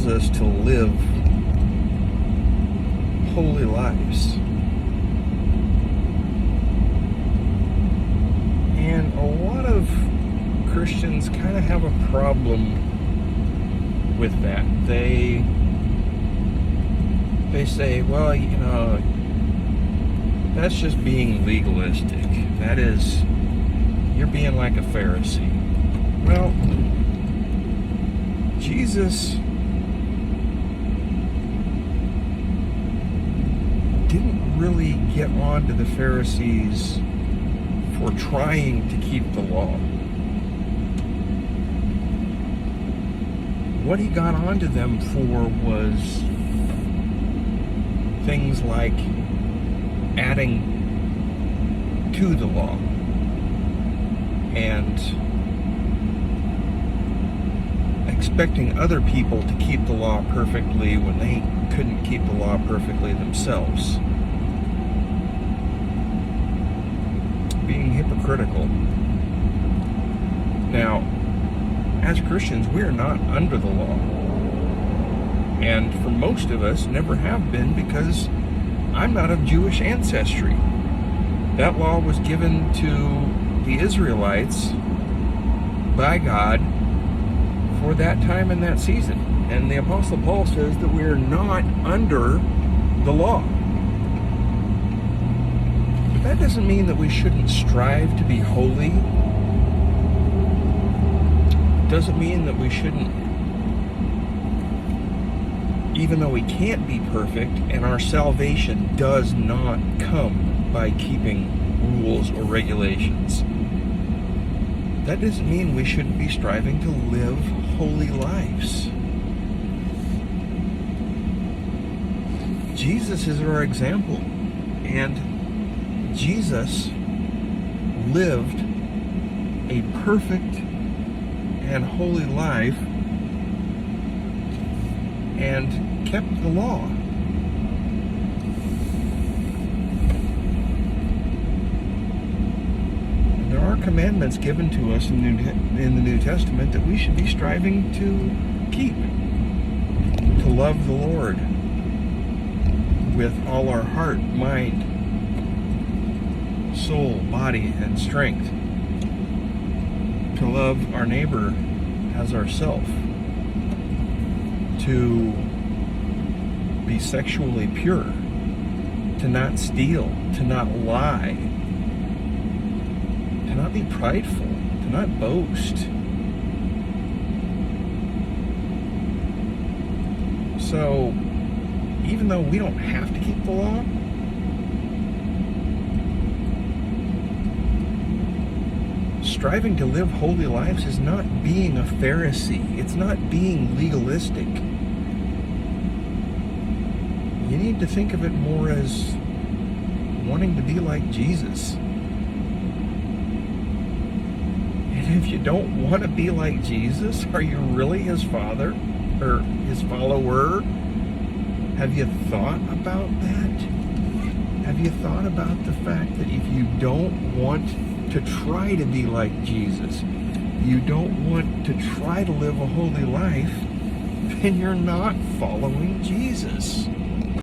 calls us to live holy lives. And a lot of Christians kind of have a problem with that. They say, well, that's just being legalistic. That is, you're being like a Pharisee. Well, Jesus didn't really get on to the Pharisees for trying to keep the law. What he got onto them for was things like adding to the law and expecting other people to keep the law perfectly when they couldn't keep the law perfectly themselves. Being hypocritical. Now, as Christians, we are not under the law. And for most of us, never have been, because I'm not of Jewish ancestry. That law was given to the Israelites by God for that time and that season. And the Apostle Paul says that we are not under the law. But that doesn't mean that we shouldn't strive to be holy. It doesn't mean that we shouldn't, even though we can't be perfect, and our salvation does not come by keeping rules or regulations. That doesn't mean we shouldn't be striving to live holy lives. Jesus is our example, and Jesus lived a perfect and holy life and kept the law. And there are commandments given to us in the New Testament that we should be striving to keep. To love the Lord with all our heart, mind, soul, body, and strength. To love our neighbor as ourself. To be sexually pure, to not steal, to not lie, to not be prideful, to not boast. So, even though we don't have to keep the law, striving to live holy lives is not being a Pharisee. It's not being legalistic. You need to think of it more as wanting to be like Jesus. And if you don't want to be like Jesus, are you really his father or his follower? Have you thought about that? Have you thought about the fact that if you don't want to try to be like Jesus, you don't want to try to live a holy life, then you're not following Jesus.